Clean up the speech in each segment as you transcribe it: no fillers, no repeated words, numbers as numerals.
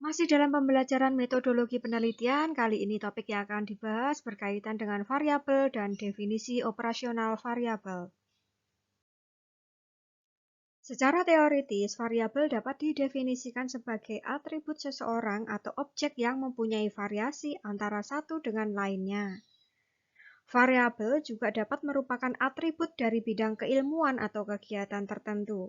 Masih dalam pembelajaran metodologi penelitian, kali ini topik yang akan dibahas berkaitan dengan variabel dan definisi operasional variabel. Secara teoritis, variabel dapat didefinisikan sebagai atribut seseorang atau objek yang mempunyai variasi antara satu dengan lainnya. Variabel juga dapat merupakan atribut dari bidang keilmuan atau kegiatan tertentu.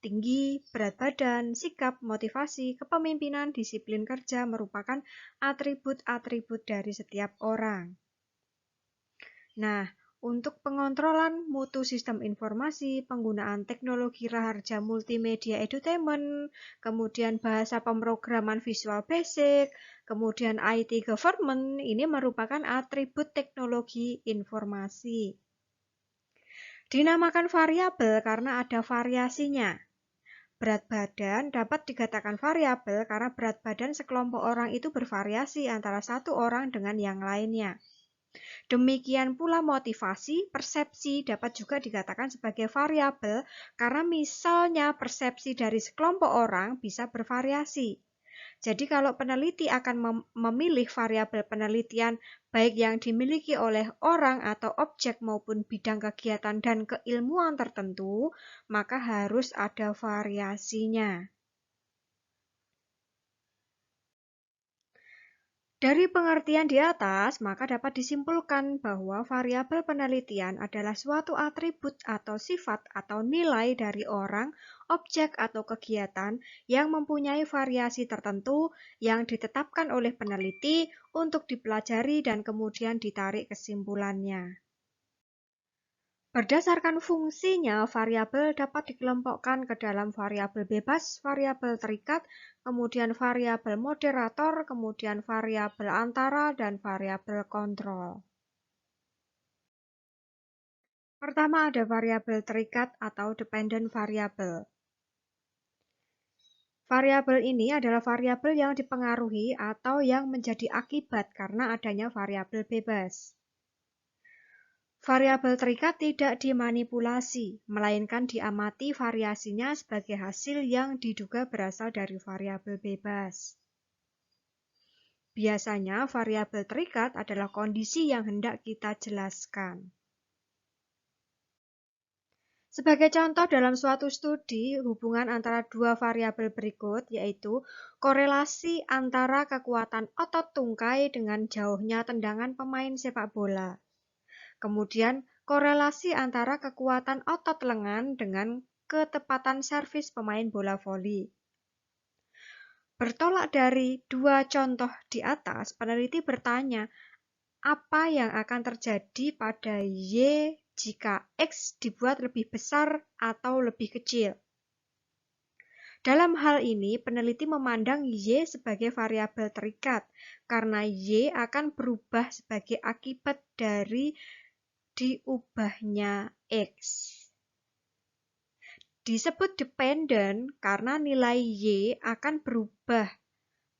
Tinggi, berat badan, sikap, motivasi, kepemimpinan, disiplin kerja merupakan atribut-atribut dari setiap orang. Nah, untuk pengontrolan mutu sistem informasi, penggunaan teknologi raharja multimedia edutainment, kemudian bahasa pemrograman Visual Basic, kemudian IT government, ini merupakan atribut teknologi informasi. Dinamakan variabel karena ada variasinya. Berat badan dapat dikatakan variabel karena berat badan sekelompok orang itu bervariasi antara satu orang dengan yang lainnya. Demikian pula motivasi, persepsi dapat juga dikatakan sebagai variabel karena misalnya persepsi dari sekelompok orang bisa bervariasi. Jadi kalau peneliti akan memilih variabel penelitian baik yang dimiliki oleh orang atau objek maupun bidang kegiatan dan keilmuan tertentu, maka harus ada variasinya. Dari pengertian di atas, maka dapat disimpulkan bahwa variabel penelitian adalah suatu atribut atau sifat atau nilai dari orang, objek atau kegiatan yang mempunyai variasi tertentu yang ditetapkan oleh peneliti untuk dipelajari dan kemudian ditarik kesimpulannya. Berdasarkan fungsinya, variabel dapat dikelompokkan ke dalam variabel bebas, variabel terikat, kemudian variabel moderator, kemudian variabel antara, dan variabel kontrol. Pertama ada variabel terikat atau dependent variable. Variabel ini adalah variabel yang dipengaruhi atau yang menjadi akibat karena adanya variabel bebas. Variabel terikat tidak dimanipulasi, melainkan diamati variasinya sebagai hasil yang diduga berasal dari variabel bebas. Biasanya variabel terikat adalah kondisi yang hendak kita jelaskan. Sebagai contoh dalam suatu studi, hubungan antara dua variabel berikut, yaitu korelasi antara kekuatan otot tungkai dengan jauhnya tendangan pemain sepak bola. Kemudian, korelasi antara kekuatan otot lengan dengan ketepatan servis pemain bola voli. Bertolak dari dua contoh di atas, peneliti bertanya, apa yang akan terjadi pada Y jika X dibuat lebih besar atau lebih kecil? Dalam hal ini, peneliti memandang Y sebagai variabel terikat, karena Y akan berubah sebagai akibat dari diubahnya X. Disebut dependent karena nilai Y akan berubah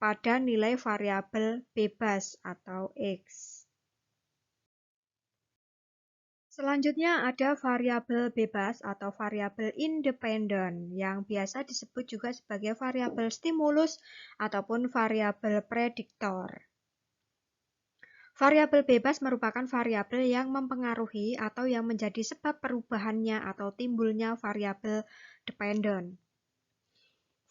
pada nilai variabel bebas atau X. Selanjutnya ada variabel bebas atau variabel independen yang biasa disebut juga sebagai variabel stimulus ataupun variabel prediktor. Variabel bebas merupakan variabel yang mempengaruhi atau yang menjadi sebab perubahannya atau timbulnya variabel dependent.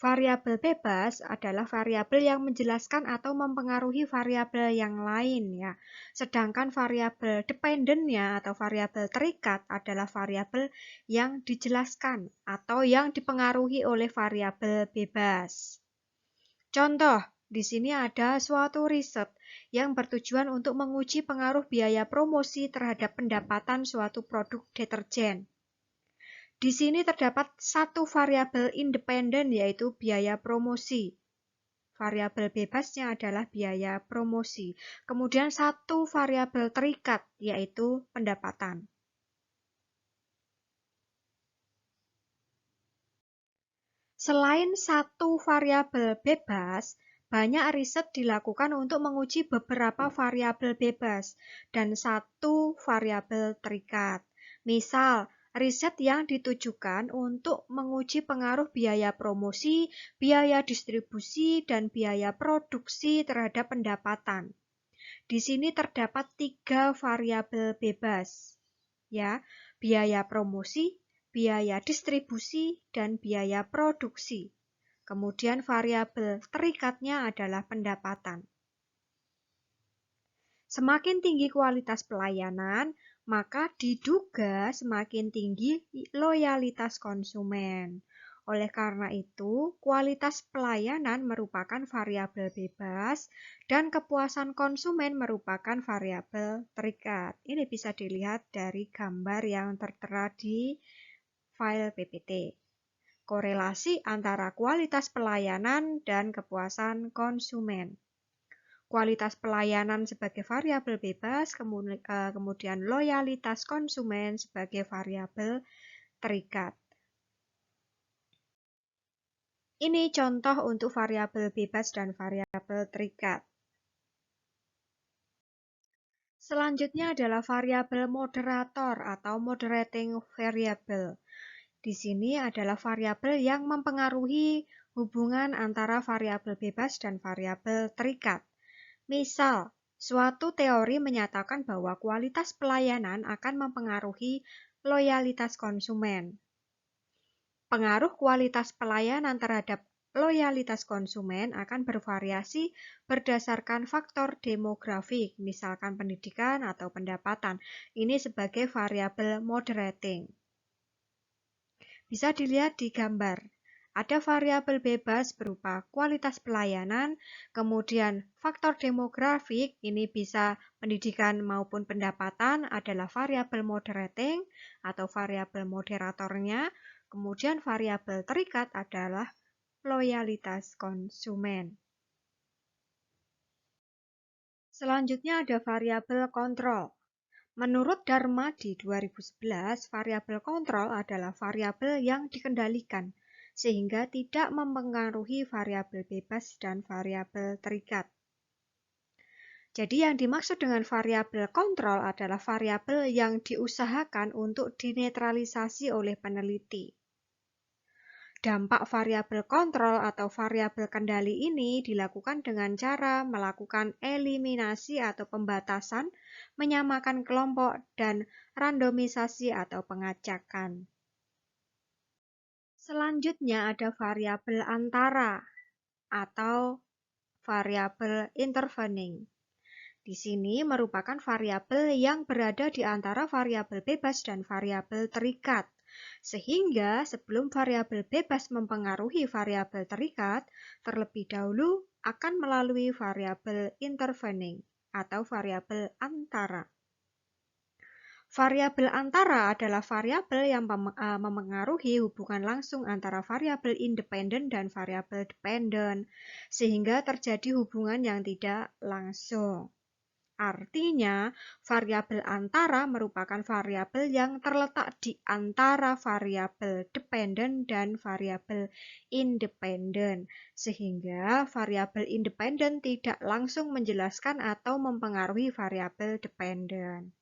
Variabel bebas adalah variabel yang menjelaskan atau mempengaruhi variabel yang lain ya. Sedangkan variabel dependentnya atau variabel terikat adalah variabel yang dijelaskan atau yang dipengaruhi oleh variabel bebas. Contoh, di sini ada suatu riset yang bertujuan untuk menguji pengaruh biaya promosi terhadap pendapatan suatu produk deterjen. Di sini terdapat satu variabel independen yaitu biaya promosi. Variabel bebasnya adalah biaya promosi. Kemudian satu variabel terikat yaitu pendapatan. Selain satu variabel bebas, banyak riset dilakukan untuk menguji beberapa variabel bebas dan satu variabel terikat. Misal, Riset yang ditujukan untuk menguji pengaruh biaya promosi, biaya distribusi, dan biaya produksi terhadap pendapatan. Di sini terdapat 3 variabel bebas, ya, biaya promosi, biaya distribusi, dan biaya produksi. Kemudian variabel terikatnya adalah pendapatan. Semakin tinggi kualitas pelayanan, maka diduga semakin tinggi loyalitas konsumen. Oleh karena itu, kualitas pelayanan merupakan variabel bebas dan kepuasan konsumen merupakan variabel terikat. Ini bisa dilihat dari gambar yang tertera di file PPT. Korelasi antara kualitas pelayanan dan kepuasan konsumen. Kualitas pelayanan sebagai variabel bebas, kemudian loyalitas konsumen sebagai variabel terikat. Ini contoh untuk variabel bebas dan variabel terikat. Selanjutnya adalah variabel moderator atau moderating variable. Di sini adalah variabel yang mempengaruhi hubungan antara variabel bebas dan variabel terikat. Misal, suatu teori menyatakan bahwa kualitas pelayanan akan mempengaruhi loyalitas konsumen. Pengaruh kualitas pelayanan terhadap loyalitas konsumen akan bervariasi berdasarkan faktor demografik, misalkan pendidikan atau pendapatan. Ini sebagai variabel moderating. Bisa dilihat di gambar. Ada variabel bebas berupa kualitas pelayanan, kemudian faktor demografik, ini bisa pendidikan maupun pendapatan adalah variabel moderating atau variabel moderatornya, kemudian variabel terikat adalah loyalitas konsumen. Selanjutnya ada variabel kontrol. Menurut Darmadi 2011, variabel kontrol adalah variabel yang dikendalikan, sehingga tidak mempengaruhi variabel bebas dan variabel terikat. Jadi yang dimaksud dengan variabel kontrol adalah variabel yang diusahakan untuk dinetralisasi oleh peneliti. Dampak variabel kontrol atau variabel kendali ini dilakukan dengan cara melakukan eliminasi atau pembatasan, menyamakan kelompok, dan randomisasi atau pengacakan. Selanjutnya ada variabel antara atau variabel intervening. Di sini merupakan variabel yang berada di antara variabel bebas dan variabel terikat. Sehingga sebelum variabel bebas mempengaruhi variabel terikat, terlebih dahulu akan melalui variabel intervening atau variabel antara. Variabel antara adalah variabel yang mempengaruhi hubungan langsung antara variabel independen dan variabel dependen, sehingga terjadi hubungan yang tidak langsung. Artinya, variabel antara merupakan variabel yang terletak di antara variabel dependen dan variabel independen, sehingga variabel independen tidak langsung menjelaskan atau mempengaruhi variabel dependen.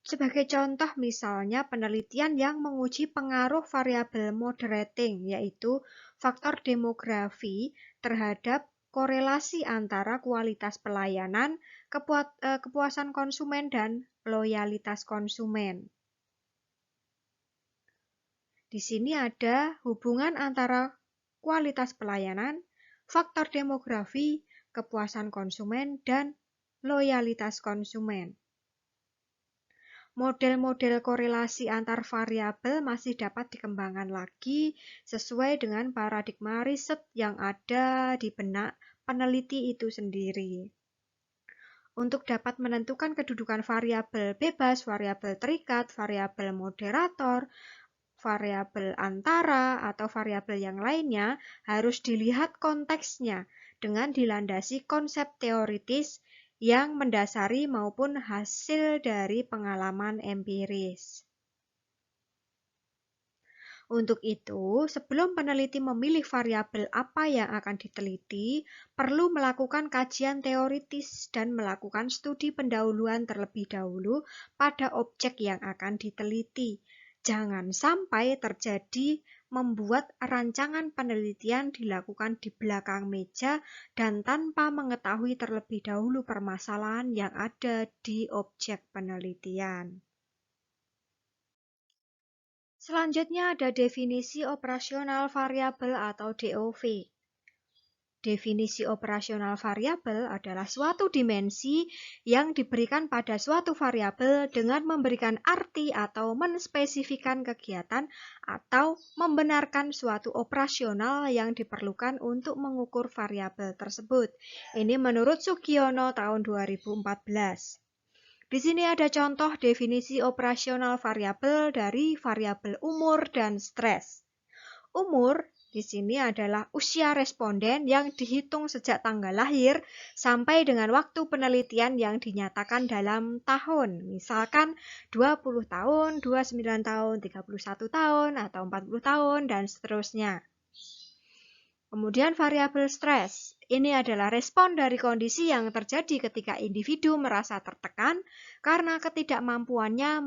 Sebagai contoh misalnya penelitian yang menguji pengaruh variabel moderating, yaitu faktor demografi terhadap korelasi antara kualitas pelayanan, kepuasan konsumen, dan loyalitas konsumen. Di sini ada hubungan antara kualitas pelayanan, faktor demografi, kepuasan konsumen, dan loyalitas konsumen. Model-model korelasi antar variabel masih dapat dikembangkan lagi sesuai dengan paradigma riset yang ada di benak peneliti itu sendiri. Untuk dapat menentukan kedudukan variabel bebas, variabel terikat, variabel moderator, variabel antara, atau variabel yang lainnya, harus dilihat konteksnya dengan dilandasi konsep teoritis yang mendasari maupun hasil dari pengalaman empiris. Untuk itu, sebelum peneliti memilih variabel apa yang akan diteliti, perlu melakukan kajian teoritis dan melakukan studi pendahuluan terlebih dahulu pada objek yang akan diteliti. Jangan sampai terjadi membuat rancangan penelitian dilakukan di belakang meja dan tanpa mengetahui terlebih dahulu permasalahan yang ada di objek penelitian. Selanjutnya ada definisi operasional variabel atau DOV. Definisi operasional variabel adalah suatu dimensi yang diberikan pada suatu variabel dengan memberikan arti atau menspesifikkan kegiatan atau membenarkan suatu operasional yang diperlukan untuk mengukur variabel tersebut. Ini menurut Sugiono tahun 2014. Di sini ada contoh definisi operasional variabel dari variabel umur dan stres. Umur di sini adalah usia responden yang dihitung sejak tanggal lahir sampai dengan waktu penelitian yang dinyatakan dalam tahun. Misalkan 20 tahun, 29 tahun, 31 tahun, atau 40 tahun, dan seterusnya. Kemudian variabel stres. Ini adalah respon dari kondisi yang terjadi ketika individu merasa tertekan karena ketidakmampuannya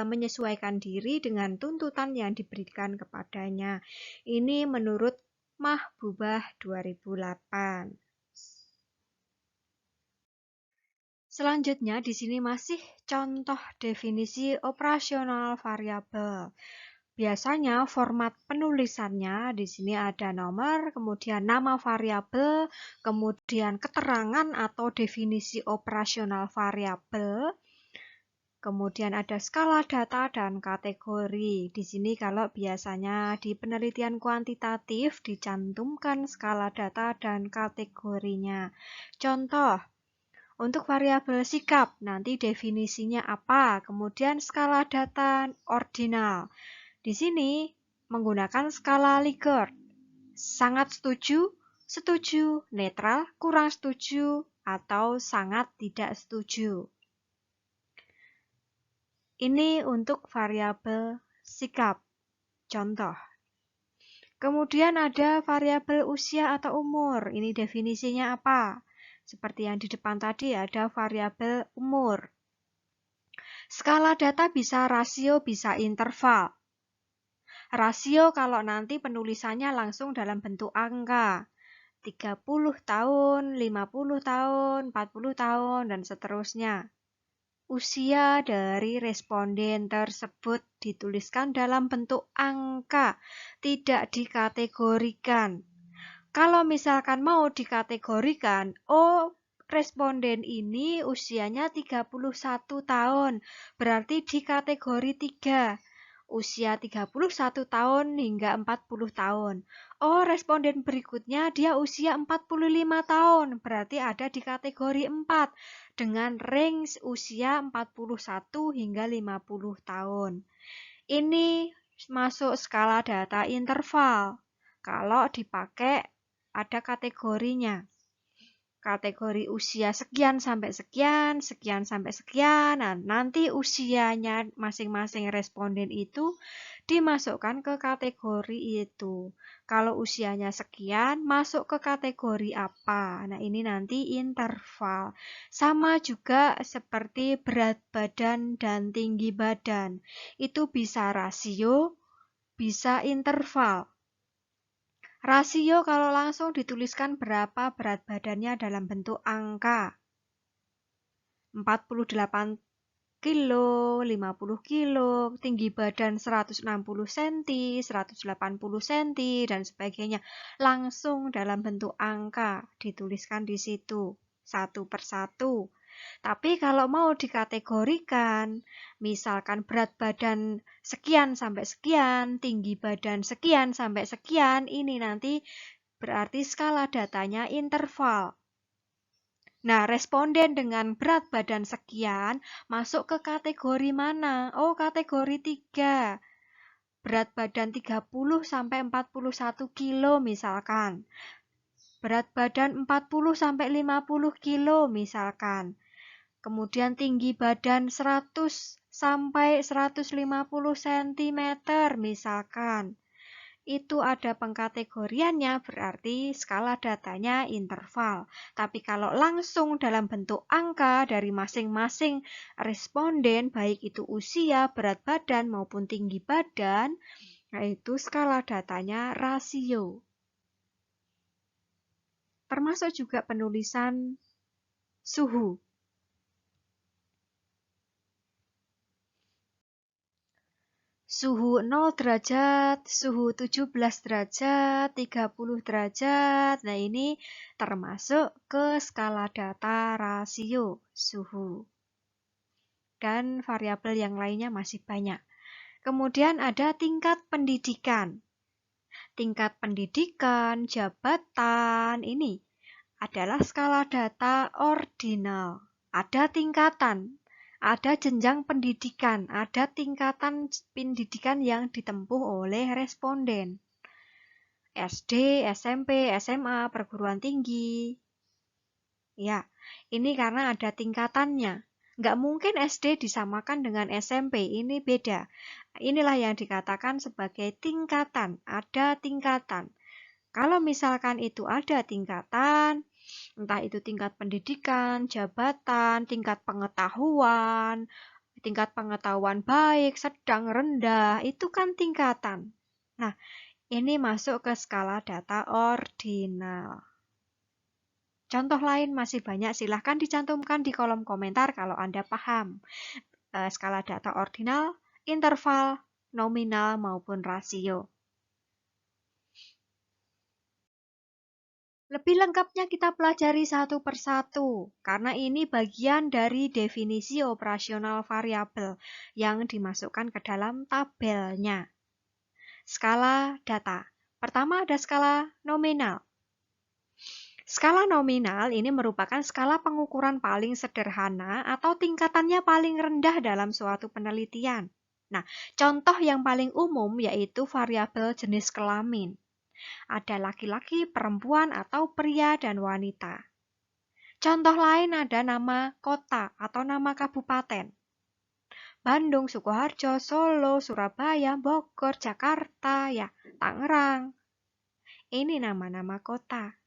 menyesuaikan diri dengan tuntutan yang diberikan kepadanya. Ini menurut Mahbubah 2008. Selanjutnya di sini masih contoh definisi operasional variabel. Biasanya format penulisannya di sini ada nomor, kemudian nama variabel, kemudian keterangan atau definisi operasional variabel, kemudian ada skala data dan kategori. Di sini kalau biasanya di penelitian kuantitatif dicantumkan skala data dan kategorinya. Contoh, untuk variabel sikap, nanti definisinya apa, kemudian skala data ordinal. Di sini menggunakan skala Likert. Sangat setuju, setuju, netral, kurang setuju, atau sangat tidak setuju. Ini untuk variabel sikap. Contoh. Kemudian ada variabel usia atau umur. Ini definisinya apa? Seperti yang di depan tadi ada variabel umur. Skala data bisa rasio, bisa interval. Rasio kalau nanti penulisannya langsung dalam bentuk angka. 30 tahun, 50 tahun, 40 tahun, dan seterusnya. Usia dari responden tersebut dituliskan dalam bentuk angka, tidak dikategorikan. Kalau misalkan mau dikategorikan, responden ini usianya 31 tahun, berarti di kategori 3. Usia 31 tahun hingga 40 tahun. Responden berikutnya dia usia 45 tahun, berarti ada di kategori 4 dengan range usia 41 hingga 50 tahun. Ini masuk skala data interval. Kalau dipakai ada kategorinya. Kategori usia sekian sampai sekian, sekian sampai sekian. Nah, nanti usianya masing-masing responden itu dimasukkan ke kategori itu. Kalau usianya sekian, masuk ke kategori apa? Nah, ini nanti interval. Sama juga seperti berat badan dan tinggi badan. Itu bisa rasio, bisa interval. Rasio kalau langsung dituliskan berapa berat badannya dalam bentuk angka. 48 kilo, 50 kilo, tinggi badan 160 cm, 180 cm, dan sebagainya. Langsung dalam bentuk angka dituliskan di situ, satu persatu. Tapi kalau mau dikategorikan, misalkan berat badan sekian sampai sekian, tinggi badan sekian sampai sekian, ini nanti berarti skala datanya interval. Nah, responden dengan berat badan sekian masuk ke kategori mana? Kategori 3. Berat badan 30 sampai 41 kilo misalkan. Berat badan 40 sampai 50 kilo misalkan. Kemudian tinggi badan 100 sampai 150 cm misalkan. Itu ada pengkategoriannya, berarti skala datanya interval. Tapi kalau langsung dalam bentuk angka dari masing-masing responden, baik itu usia, berat badan, maupun tinggi badan, yaitu skala datanya rasio. Termasuk juga penulisan suhu. Suhu 0 derajat, suhu 17 derajat, 30 derajat. Nah, ini termasuk ke skala data rasio suhu. Dan variabel yang lainnya masih banyak. Kemudian ada tingkat pendidikan. Tingkat pendidikan, jabatan, ini adalah skala data ordinal. Ada tingkatan. Ada jenjang pendidikan, ada tingkatan pendidikan yang ditempuh oleh responden. SD, SMP, SMA, perguruan tinggi. Ya, ini karena ada tingkatannya. Nggak mungkin SD disamakan dengan SMP, ini beda. Inilah yang dikatakan sebagai tingkatan, ada tingkatan. Kalau misalkan itu ada tingkatan, entah itu tingkat pendidikan, jabatan, tingkat pengetahuan baik, sedang, rendah, itu kan tingkatan. Nah, ini masuk ke skala data ordinal. Contoh lain masih banyak, silahkan dicantumkan di kolom komentar kalau Anda paham. Skala data ordinal, interval, nominal, maupun rasio. Lebih lengkapnya kita pelajari satu persatu, karena ini bagian dari definisi operasional variabel yang dimasukkan ke dalam tabelnya. Skala data. Pertama ada skala nominal. Skala nominal ini merupakan skala pengukuran paling sederhana atau tingkatannya paling rendah dalam suatu penelitian. Nah, contoh yang paling umum yaitu variabel jenis kelamin. Ada laki-laki, perempuan, atau pria dan wanita. Contoh lain ada nama kota atau nama kabupaten. Bandung, Sukoharjo, Solo, Surabaya, Bogor, Jakarta, ya, Tangerang. Ini nama-nama kota.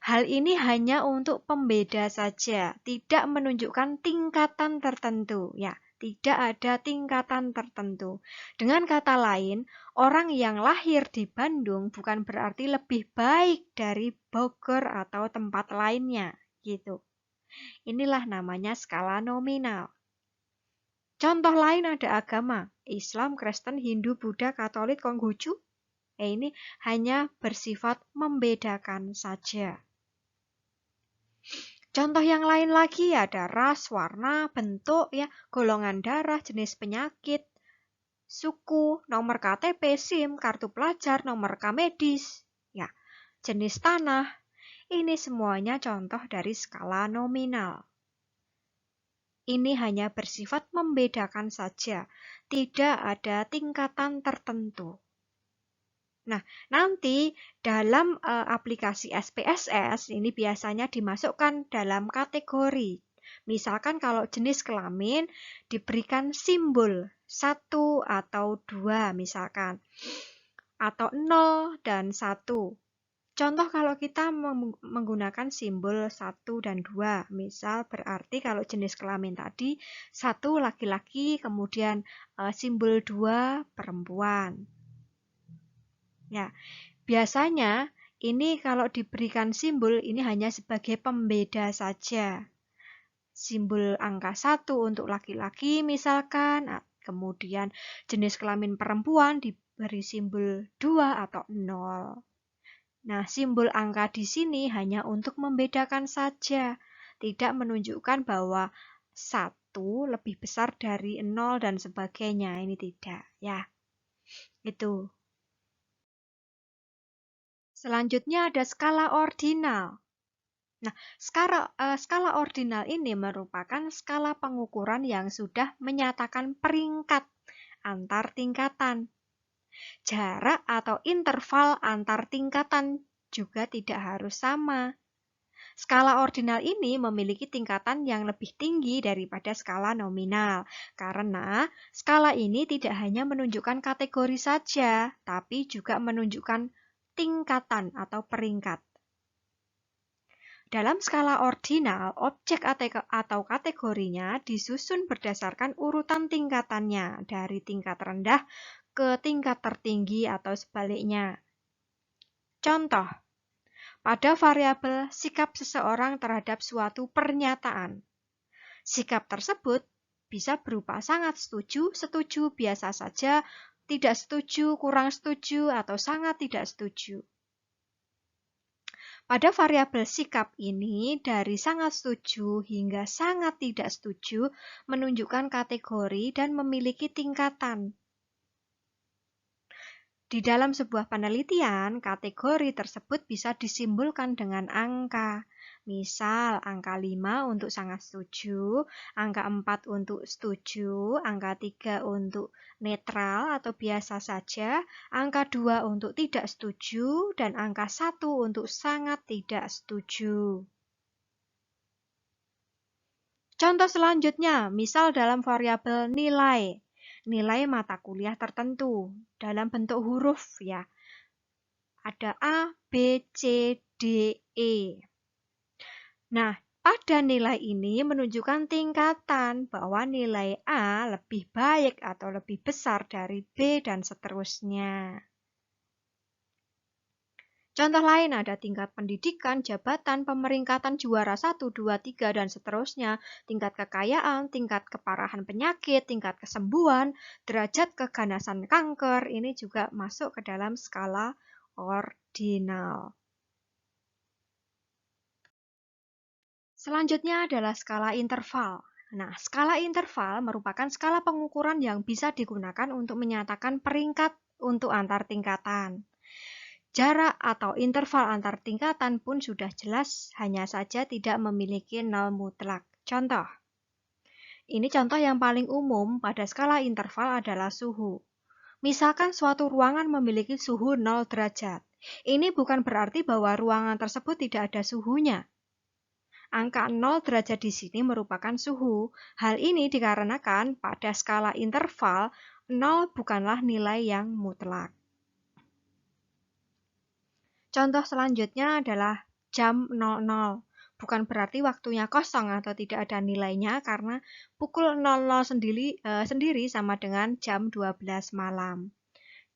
Hal ini hanya untuk pembeda saja, tidak menunjukkan tingkatan tertentu, ya. Tidak ada tingkatan tertentu. Dengan kata lain, orang yang lahir di Bandung bukan berarti lebih baik dari Bogor atau tempat lainnya, gitu. Inilah namanya skala nominal. Contoh lain ada agama, Islam, Kristen, Hindu, Buddha, Katolik, Konghucu. Ini hanya bersifat membedakan saja. Contoh yang lain lagi ada ras, warna, bentuk, ya, golongan darah, jenis penyakit, suku, nomor KTP, SIM, kartu pelajar, nomor rekam medis, ya, jenis tanah. Ini semuanya contoh dari skala nominal. Ini hanya bersifat membedakan saja, tidak ada tingkatan tertentu. Nah, nanti dalam aplikasi SPSS ini biasanya dimasukkan dalam kategori. Misalkan kalau jenis kelamin diberikan simbol 1 atau 2 misalkan. Atau 0 dan 1. Contoh kalau kita menggunakan simbol 1 dan 2. Misal berarti kalau jenis kelamin tadi 1 laki-laki, kemudian simbol 2 perempuan. Ya, biasanya ini kalau diberikan simbol ini hanya sebagai pembeda saja. Simbol angka 1 untuk laki-laki misalkan, kemudian jenis kelamin perempuan diberi simbol 2 atau 0. Nah, simbol angka di sini hanya untuk membedakan saja, tidak menunjukkan bahwa 1 lebih besar dari 0 dan sebagainya. Ini tidak, ya. Itu. Selanjutnya ada skala ordinal. Nah, skala ordinal ini merupakan skala pengukuran yang sudah menyatakan peringkat antar tingkatan. Jarak atau interval antar tingkatan juga tidak harus sama. Skala ordinal ini memiliki tingkatan yang lebih tinggi daripada skala nominal, karena skala ini tidak hanya menunjukkan kategori saja, tapi juga menunjukkan tingkatan atau peringkat. Dalam skala ordinal, objek atau kategorinya disusun berdasarkan urutan tingkatannya, dari tingkat rendah ke tingkat tertinggi atau sebaliknya. Contoh, pada variabel sikap seseorang terhadap suatu pernyataan. Sikap tersebut bisa berupa sangat setuju, setuju, biasa saja, tidak setuju, kurang setuju, atau sangat tidak setuju. Pada variabel sikap ini, dari sangat setuju hingga sangat tidak setuju menunjukkan kategori dan memiliki tingkatan. Di dalam sebuah penelitian, kategori tersebut bisa disimbolkan dengan angka. Misal, angka 5 untuk sangat setuju, angka 4 untuk setuju, angka 3 untuk netral atau biasa saja, angka 2 untuk tidak setuju, dan angka 1 untuk sangat tidak setuju. Contoh selanjutnya, misal dalam variabel nilai. Nilai mata kuliah tertentu dalam bentuk huruf ya. Ada A, B, C, D, E. Nah, pada nilai ini menunjukkan tingkatan bahwa nilai A lebih baik atau lebih besar dari B dan seterusnya. Contoh lain ada tingkat pendidikan, jabatan, pemeringkatan juara 1, 2, 3, dan seterusnya, tingkat kekayaan, tingkat keparahan penyakit, tingkat kesembuhan, derajat keganasan kanker, ini juga masuk ke dalam skala ordinal. Selanjutnya adalah skala interval. Nah, skala interval merupakan skala pengukuran yang bisa digunakan untuk menyatakan peringkat untuk antar tingkatan. Jarak atau interval antar tingkatan pun sudah jelas, hanya saja tidak memiliki nol mutlak. Contoh, ini contoh yang paling umum pada skala interval adalah suhu. Misalkan suatu ruangan memiliki suhu 0 derajat. Ini bukan berarti bahwa ruangan tersebut tidak ada suhunya. Angka 0 derajat di sini merupakan suhu. Hal ini dikarenakan pada skala interval 0 bukanlah nilai yang mutlak. Contoh selanjutnya adalah jam 00. Bukan berarti waktunya kosong atau tidak ada nilainya karena pukul 00 sendiri sama dengan jam 12 malam.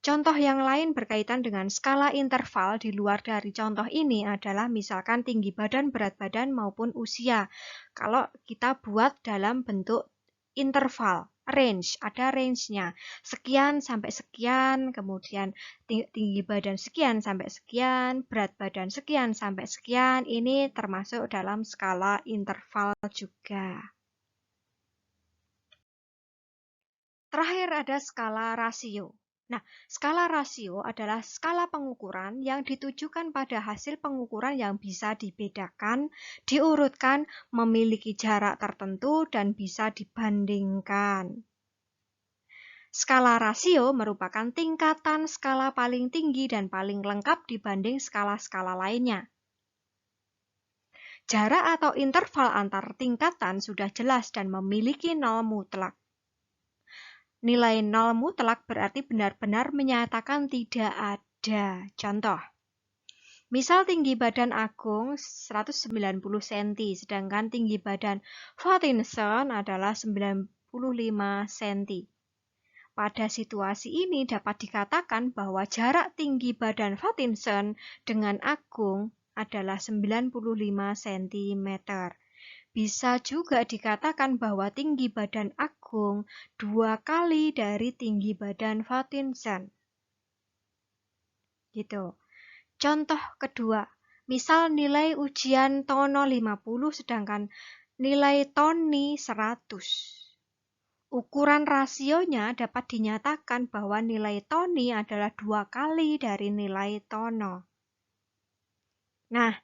Contoh yang lain berkaitan dengan skala interval di luar dari contoh ini adalah misalkan tinggi badan, berat badan, maupun usia. Kalau kita buat dalam bentuk interval, range, ada range-nya. Sekian sampai sekian, kemudian tinggi badan sekian sampai sekian, berat badan sekian sampai sekian, ini termasuk dalam skala interval juga. Terakhir ada skala rasio. Nah, skala rasio adalah skala pengukuran yang ditujukan pada hasil pengukuran yang bisa dibedakan, diurutkan, memiliki jarak tertentu, dan bisa dibandingkan. Skala rasio merupakan tingkatan skala paling tinggi dan paling lengkap dibanding skala-skala lainnya. Jarak atau interval antar tingkatan sudah jelas dan memiliki nol mutlak. Nilai nol mutlak berarti benar-benar menyatakan tidak ada. Contoh, misal tinggi badan Agung 190 cm, sedangkan tinggi badan Fatinson adalah 95 cm. Pada situasi ini dapat dikatakan bahwa jarak tinggi badan Fatinson dengan Agung adalah 95 cm. Bisa juga dikatakan bahwa tinggi badan Agung 2 kali dari tinggi badan Fatinson. Gitu. Contoh kedua, misal nilai ujian Tono 50 sedangkan nilai Tony 100. Ukuran rasionya dapat dinyatakan bahwa nilai Tony adalah 2 kali dari nilai Tono. Nah,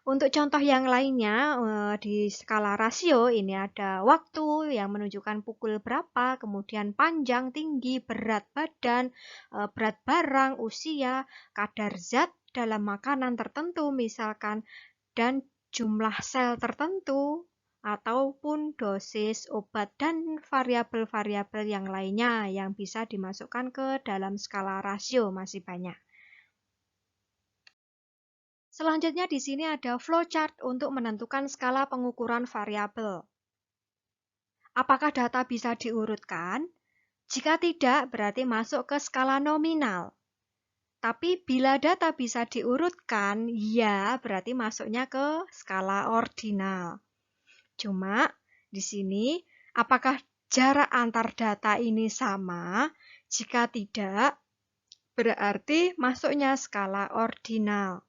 untuk contoh yang lainnya di skala rasio ini ada waktu yang menunjukkan pukul berapa, kemudian panjang, tinggi, berat badan, berat barang, usia, kadar zat dalam makanan tertentu misalkan, dan jumlah sel tertentu, ataupun dosis obat dan variabel-variabel yang lainnya yang bisa dimasukkan ke dalam skala rasio masih banyak. Selanjutnya di sini ada flowchart untuk menentukan skala pengukuran variabel. Apakah data bisa diurutkan? Jika tidak, berarti masuk ke skala nominal. Tapi bila data bisa diurutkan, ya berarti masuknya ke skala ordinal. Cuma di sini, apakah jarak antar data ini sama? Jika tidak, berarti masuknya skala ordinal.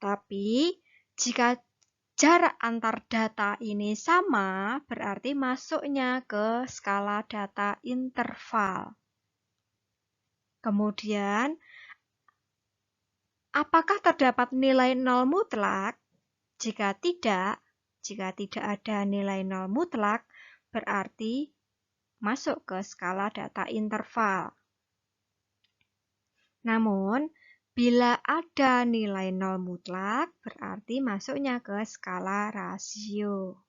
Tapi jika jarak antar data ini sama, berarti masuknya ke skala data interval. Kemudian, apakah terdapat nilai nol mutlak? Jika tidak ada nilai nol mutlak, berarti masuk ke skala data interval. Namun, bila ada nilai nol mutlak, berarti masuknya ke skala rasio.